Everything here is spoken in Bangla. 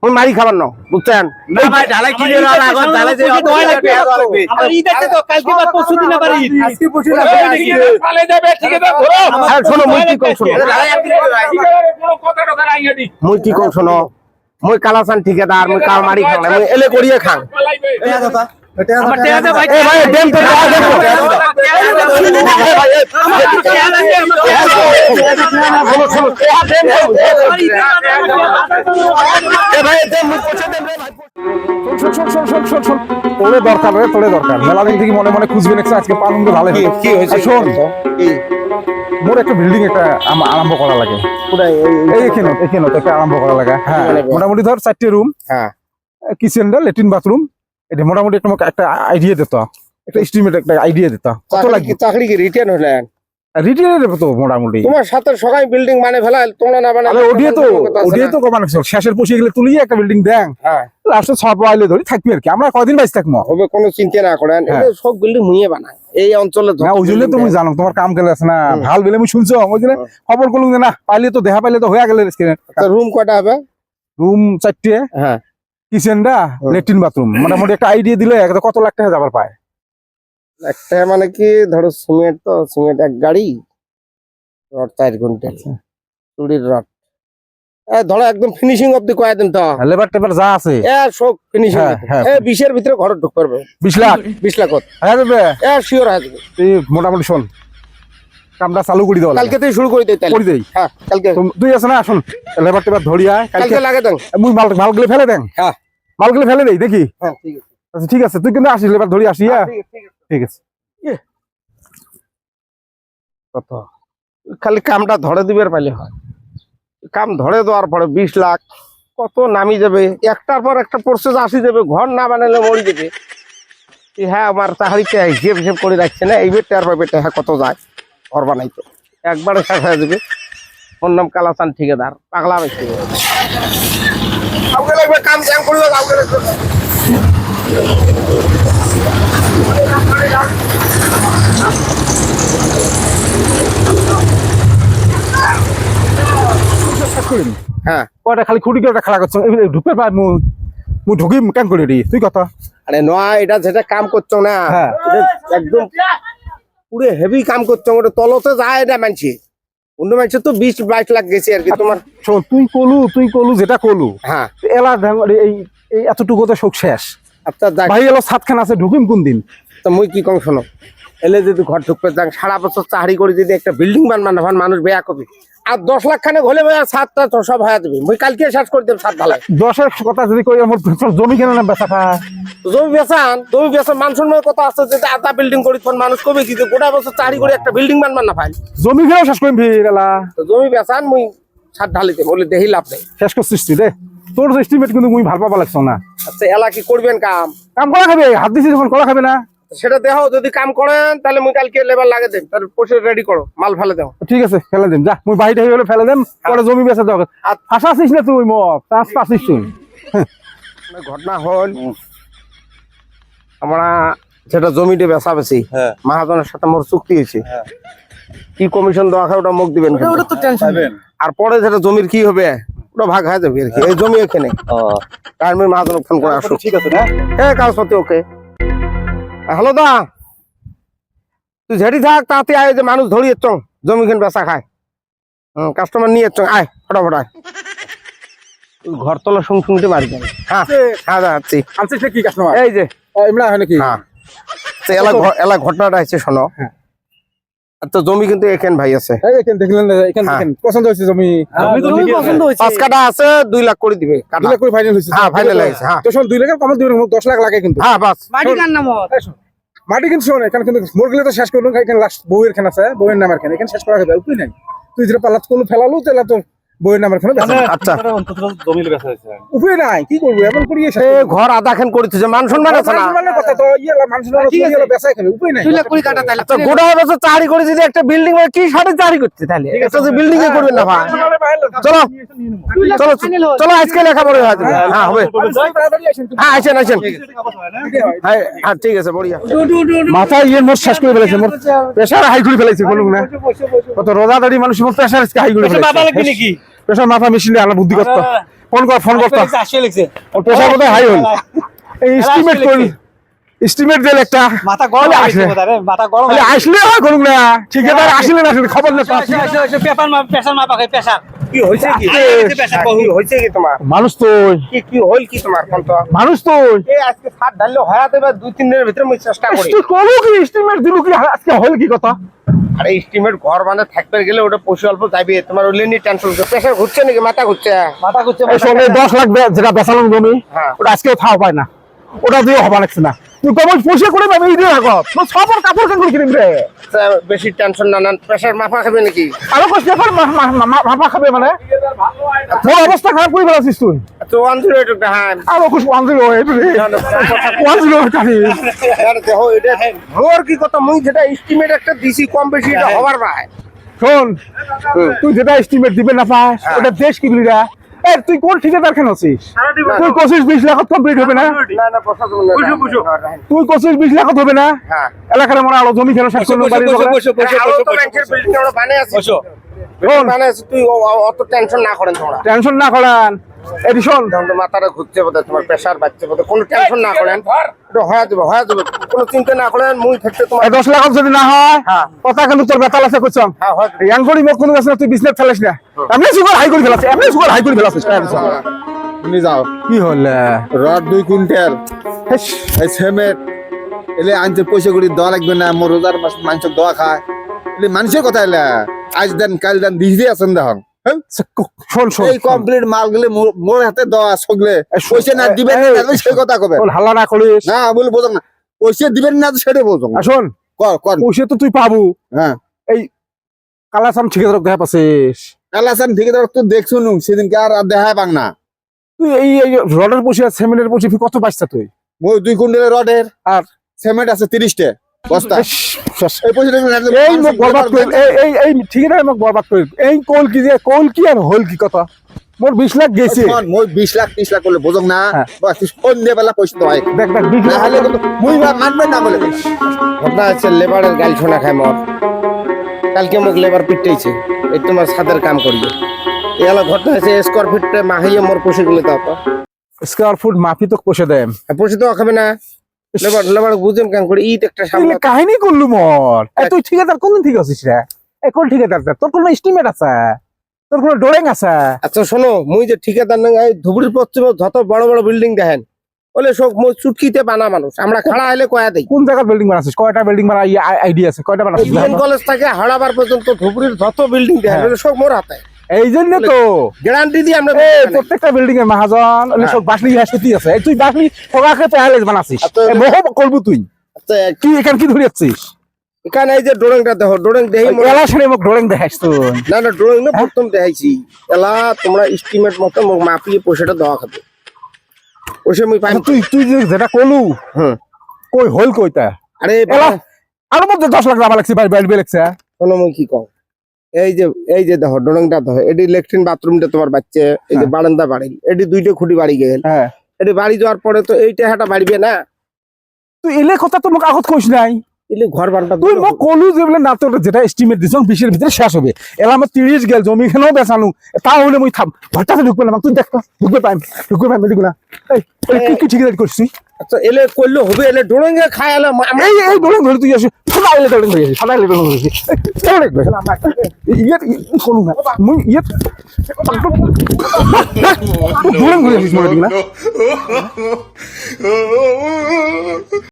ওই মারি খাবার না বুঝছেন না ভাই ঢালাই কি এর আগত ঢালাই যে আমার ঈদ আছে তো কালকে বা পরশু দিন আবার ঈদ আজকে পরশু দিন ফালে যাবে ঠিক আছে ধরো হ্যাঁ শোনো মুই কি কম শোনো ঢালাই আপনি কোনো কথা টাকা নাই এডি মুই কি কম শোনো মুই কালাসান ঠিকাদার মুই কাল মারি খাং মুই এলে করিয়ে খাং আমার টেয়া দে ভাই এ ভাই দেন তো টাকা দেন শোনো শোনো টাকা দেন এ ভাই দেন মুই পয়সা দেন রে ভাই শোন তোরে দরকার রে তোরে দরকার মেলা দিন থেকে মনে মনে খুঁজবে নাকি আজকে পালন ভালো কি হয়েছে শোন কি মোর একটা বিল্ডিং একটা আরম্ভ করা লাগে পুরাই এইখানে একটা আরম্ভ করা লাগে হ্যাঁ মোটামুটি ধর 4টে রুম হ্যাঁ কিচেনটা ল্যাট্রিন বাথরুম এটা মোটামুটি একটা আইডিয়া দিত একটা এস্টিমেট একটা আইডিয়া দিত কত লাগবে চাকরি কি রিটার্ন হলেন রিটেলে দেবো তো মোটামুটি তোমার সাথে সবাই বিল্ডিং মানে ফেলা তোমরা না বানালে ওডিয়ে তো কমানো শেষের পয়সা গেলে তুলিয়ে একটা বিল্ডিং দেন হ্যাঁ লাস্টে সব আইলে ধরি থাকবি আর কি আমরা কয়দিন বাইস থাকবো হবে কোনো চিন্তা না করেন এটা সব বিল্ডিং মুইয়ে বানায় এই অঞ্চলে না ওই জন্য তুমি জানো তোমার কাম গেলে আছে না ভাল বেলে আমি শুনছো ওই জন্য খবর করলুম যে না পাইলে তো দেখা পাইলে তো হয়ে গেলে রুম কয়টা হবে রুম 4টে হ্যাঁ কিচেনটা ল্যাট্রিন বাথরুম মোটামুটি একটা আইডিয়া দিলে কত লাখ টাকা যাবার পায় একটা মানে কি ধরো সিমেন্ট এক গাড়ি রড 4 ঘন্টা চুড়ির রড ধরো একদম ফিনিশিং অবধি কয় দিন তো লেবার টেবার যা আছে সব ফিনিশিং হ্যাঁ 20 এর ভিতরে ঘর ঢুক করবে 20 লাখ 20 লাখ হ্যাঁ দেবে শিওর হয়ে যাবে তুই মোটামুটি শোন কামটা চালু করে দাও কালকে থেকে শুরু করে দেই তাহলে করে দেই হ্যাঁ কালকে তুই আছে না শুন লেবার টেবার ধরি আয় কালকে লাগে দেন মুই মালগুলো ফেলে দেন হ্যাঁ মালগুলো ফেলে দেই দেখি হ্যাঁ ঠিক আছে আচ্ছা ঠিক আছে তুই কিন্তু আসিস লেবার ধরি আসি হ্যাঁ ঠিক আছে কত খালি কামটা ধরে দিবার পাইলে হয় কাম ধরে দেওয়ার পরে 20 লাখ কত নামি যাবে একটার পর একটা প্রসেস আসি যাবে ঘর না বানালে মরি যাবে হ্যাঁ আমার চাকরিতে হিসেব করে রাখছে না এই বেটার পর বেটা হ্যাঁ কত যায় ঘর বানাইতো একবারে শেষ হয়ে যাবে ওর নাম কালাচান ঠিকাদার পাগলা বেশি লাগবে কাম জ্যাম করবে হ্যাঁ কয়টা খালি খুঁটি করে খাড়া করছো ঢুকে পাই মুই ঢুকি কেন করে দি তুই কথা আরে নয় এটা যেটা কাম করছো না হ্যাঁ। একদম পুরো হেভি কাম করছো ওটা তলতে যায় না মানছি অন্য মানুষের তো 20-22 লাখ গেছে আর কি তোমার শোন তুই কলু যেটা কলু হ্যাঁ এলা এই এতটুকুতে শোক শেষ আচ্ছা যাক ভাই এলো সাতখান আছে ঢুকিম কোন দিন তো মুই কি কম শোনো এলে যদি ঘর ঢুকতে যান সারা বছর চাকরি করে যদি একটা বিল্ডিং বানবান মানুষ বেয়া কবি আর 10 লাখ খানে হলে ছাদটা তো সব হয়ে যাবে মুই কালকে শেষ করে দেব ছাদ ঢালাই 10-এর কথা যদি কই আমার জমি কেন না বেচা খায় জমি বেচান মানুষের মধ্যে কথা আছে যে আধা বিল্ডিং করি তখন মানুষ কবে কি যে গোটা বছর চাকরি করে একটা বিল্ডিং বানবান না ভাই জমি ফেরাও শেষ করিম ফিরেলা তো জমি বেচান মুই ছাদ ঢালিতে বলে দেখি লাভ নেই শেষ করছিস তুই রে তোর এস্টিমেট কিন্তু মুই ভাল পাবা লাগছ না আচ্ছা এলা কি করবেন কাম কাম করা খাবে হাত দিছিস যখন করা খাবে না সেটা দেখো যদি কাম করেন তাহলে মুই কালকে লেবার লাগে দেন তার পোষে রেডি করো মাল ফেলে দাও ঠিক আছে ফেলে দেন যা মুই বাড়িতে হয়ে ফেলে দেন পরে জমি বেচা দাও আশা আছিস না তুই মক চান্স পাচ্ছিস তুই ঘটনা হল আমরা যেটা জমিতে বেচা বেশি মহাজনের সাথে মোর চুক্তি হয়েছে কি কমিশন দেওয়া খায় ওটা মুখ দিবেন ওটা তো টেনশন আর পরে যেটা জমির কি হবে ওটা ভাগ হয়ে যাবে আর কি এই জমি এখানে তার আমি মহাজন ফোন করে আসো ঠিক আছে না হ্যাঁ কাগজপত্র ওকে হ্যালো দা তুই ঝেড়ি থাক তাতে আয় যে মানুষ ধরিয়ে চং জমি খেন বেচা খায় কাস্টমার নিয়ে চং আয় ফটাফট আয় ঘর তলা শুনতে মারি যাবে হ্যাঁ হ্যাঁ যাচ্ছি আনছিস কি কাস্টমার এই যে এমরা হয় নাকি হ্যাঁ এলা ঘটনাটা হচ্ছে শোনো তো জমি কিন্তু এখানে ভাই আছে এই এখানে দেখলেন এখানে দেখেন পছন্দ হয়েছে জমি জমি পছন্দ হয়েছে 5 কাঠা আছে 2 লাখ করে দিবে 2 লাখ করে ফাইনাল হয়েছে হ্যাঁ ফাইনাল হয়েছে হ্যাঁ তো শোন 2 লাখের কম 10 লাখ লাগে কিন্তু হ্যাঁ বাস মাটি কার নাম মাটি কিন্তু শোন এখানে কিন্তু মুরগিলে তো শেষ করলো এখানে লাস্ট বউয়ের খান আছে বউয়ের নামের খান এখানে শেষ করা হবে উপায় নাই তুই যেটা পালাত করলো ফেলালো তাহলে তো বউয়ের নামের খান আচ্ছা জমি বেচা হয়েছে উপায় নাই কি করবো এমন করিয়ে ঘর আধা খান করেছে যে মান সম্মান আছে না কথা তো ইয়েলা মানুষ বেচাই খাবে উপায় নাই 2 লাখ 20 কাটা তাহলে আচ্ছা গোটা বছর চাকরি করে যদি একটা বিল্ডিং কি সাথে চাকরি করতে তাহলে এটা যে বিল্ডিং এ করবেন না ভাই চলো চলো চলো আজকে লেখাপড়া হয়ে যাবে হ্যাঁ হবে হ্যাঁ আসেন হ্যাঁ ঠিক আছে বড়িয়া মাথা ইয়ে মোর শেষ করে ফেলেছে মোর প্রেশার হাই করে ফেলেছে বলুন না কত রোজাদারি মানুষ মোর প্রেশার হাই করে ফেলেছে বাবা লাগবে নাকি প্রেশার মাথা মেশিনে আলা বুদ্ধি করতে ফোন কর আসলে লিখছে ওর প্রেসার বোধহয় হাই হল এই এস্টিমেট কর এস্টিমেট দিল একটা মাথা গরম তাহলে হয়ে গেছে আসলে। বোধহয়, মাথা গরম তাহলে আসলে হয় করুক না ঠিকাদার আসলে না আসলে খবর না পেপার প্রেসার মাপা খাই প্রেসার কি হয়েছে কি প্রেসার কি হয়েছে কি তোমার মানুষ তো কি হল কি তোমার কোন তো মানুষ তো এই আজকে সাত ঢাললে হয়া দেবে 2-3 দিনের ভিতরে আমি চেষ্টা করি করবো কি এস্টিমেট দিল কি আজকে হল কি কথা আরে এস্টিমেট ঘর বানাতে থাকতে গেলে ওটা পশু অল্প যাবে তোমার ওলে নিয়ে টেনশন হচ্ছে প্রেশার ঘুরছে নাকি মাথা ঘুরছে মাথা করছে এই সঙ্গে 10 লাখ যেটা বেচালাম জমি হ্যাঁ। ওটা আজকেও থাও পায় না ওটা দিয়ে হবা লাগছে না তুই কবল পয়সা করে পাবি এই দিয়ে রাখো তুই সবার কাপড় কেন কিনিম রে বেশি টেনশন না নেন প্রেশার মাপা খাবে নাকি আরো কষ্ট করে মাপা খাবে মানে তোর অবস্থা খারাপ করে ফেলাছিস তুই তো 108 একটা হ্যাঁ আরো খুশ 108 টানি দেখো এটা ভোর কি কথা মুই যেটা এস্টিমেট একটা দিছি কম বেশি এটা হবার ভাই শোন তুই যেটা এস্টিমেট দিবে না পাস ওটা দেশ কি বিলিরা এ তুই কোন ঠিকাদার কেন আছিস তুই কোশিস 20 লাখ কমপ্লিট হবে না না না প্রশাসন না তুই কোশিস 20 লাখ হবে না হ্যাঁ এলাকার মনে আলো জমি কেন শেষ করলো বাড়ি ব্যাংকের বিল্ডিং ওরা বানায় আছে বানায় আছে তুই অত টেনশন না করেন তোমরা টেনশন না করেন এডিশন তখন তো মাথাটা ঘুরছে বোধহয় তোমার প্রেশার বাড়ছে বোধহয় কোনো টেনশন না করেন এটা হয়ে যাবে কোনো চিন্তা না করেন মুই থাকতে তোমার 10 লাখ যদি না হয় হ্যাঁ। কথা কিন্তু তোর বেতাল আছে কইছম হ্যাঁ হয় ইয়াং করি মত কোনো আছে তুই বিজনেস ফেলাস না এমনি সুগার হাই করে ফেলাস এমনি সুগার হাই করে ফেলাস তুমি যাও কি হল রড 2 কুইন্টাল এই সিমেন্ট এলে আনতে পয়সা করে দেওয়া লাগবে না মোর রোজার মাস মাংস দেওয়া খায় এলে মানুষের কথা এলে আজ দেন কাল দেন দিদি আছেন দেখুন শোন শোন এই কমপ্লিট মাল গুলো মোর হাতে দেওয়া সগলে পয়সা না দিবেন না তাহলে সেই কথা কবে শোন হাল্লা না করিস না বলে বোঝো না পয়সা দিবেন না তো সেটা বোঝো আর শোন কর কর পয়সা তো তুই পাবো হ্যাঁ কালাসাম ঠিকাদার দেখা পাছিস কালাসান ঠিকাদার তো দেখছো নু সেদিনকে আর দেখা পাং না তুই এই রডের পয়সা সিমেন্টের পয়সা কত পাইছিস তুই মোর 2 কুইন্টাল রডের আর সিমেন্ট আছে 30 টা বস্তা শেষ। এই পয়সা এই মুখ বরবাদ করি এই ঠিকাদার মুখ বরবাদ করি এই কোল কি আর হল কি কথা মোর 20 লাখ গেছে মই 20 লাখ 30 লাখ করলে বোঝো না হ্যাঁ। বাস সন্ধ্যে বেলা পয়সা তো হয় দেখ 20 না লাখ হলে কিন্তু মুই মানবে না বলে ঘটনা আছে লেবারের গাল শোনা খায় মর কালকে মুখ লেবার পিটাইছে এই তোমার ছাদের কাম করিয়ে এলা ঘটনা আছে স্কোয়ার ফিট মাহাইয়ে মোর পয়সা গুলো দাও তো স্কয়ার ফুট মাপি তো পয়সা দেম পয়সা তো খাবে না লেবার বুঝেন কেন করে ঈদ একটা সামনে কাহিনী করলু মর তুই ঠিকাদার কোন ঠিক আছিস রে এখন ঠিকাদার তোর কোনো এস্টিমেট আছে তোর কোনো ডোরেং আছে আচ্ছা শোনো মুই যে ঠিকাদার না ধুবুরির পশ্চিমে যত বড় বড় বিল্ডিং দেখেন বলে সব মুই চুটকিতে বানা মানুষ আমরা খাড়া হলে কয়া দেই কোন জায়গার বিল্ডিং বানাছিস কয়টা বিল্ডিং বানা আইডিয়া আছে কয়টা বানাছিস বিএন কলেজ থেকে হাড়াবার পর্যন্ত ধুবুরির যত বিল্ডিং দেখেন হ্যাঁ। বলে সব মোর হাতে এই জন্য তো গ্যারান্টি দিয়ে আমরা প্রত্যেকটা বিল্ডিং এর মহাজন সব বাসলি হাসপাতি আছে এই তুই বাসলি ঠগাকে পেহালেজ বানাছিস আচ্ছা, মোহ করবু তুই আচ্ছা, কি এখান কি ধরে যাচ্ছিস এখানে এই যে ড্রয়িংটা দেখো ড্রয়িং দেখি এলা শুনে মোক ডোরেং দেখাইছ তুই না না ড্রয়িং না প্রথম দেখাইছি এলা তোমরা এস্টিমেট মতো মোক মাপিয়ে পয়সাটা দেওয়া খাবে পয়সা মুই পাই তুই তুই যেটা কলু হুম কই হল কইতা আরে এলা আরো মধ্যে 10 লাখ যাবা লাগছে বাইরে লাগছে শোনো মুই কি কও এই যে দেখো ড্রয়িংটা দেখো এটি ল্যাট্রিন বাথরুমটা তোমার বাচ্চা এই যে বারান্দা বাড়ি এটি দুইটা খুঁটি বাড়ি গেল হ্যাঁ এটি বাড়ি যাওয়ার পরে তো এইটা হাটা বাড়িবে না তুই এলে কথা তো মোক আগত কইছ নাই এলে ঘর বাড়িটা তুই মোক কলু যে বলে না তোর যেটা এস্টিমেট দিছ 20 এর ভিতরে শেষ হবে এলা আমার 30 গেল জমি খানো বেচানু তাহলে মুই থাম ঘরটাতে ঢুকবে না তুই দেখ ঢুকবে পাইম দেখুনা এই কি ঠিক করছিস আচ্ছা এলে করলে হবে এলে ড্রয়িং এ খায় এলে এই ডোলেন ধরে তুই আসি সদাইলে ডোলেন ধরে আসি সদাইলে ডোলেন ধরে আসি কেন দেখবে ইয়ে কোন না মুই ইয়ে ডোলেন ধরে আসিস মনে দিনা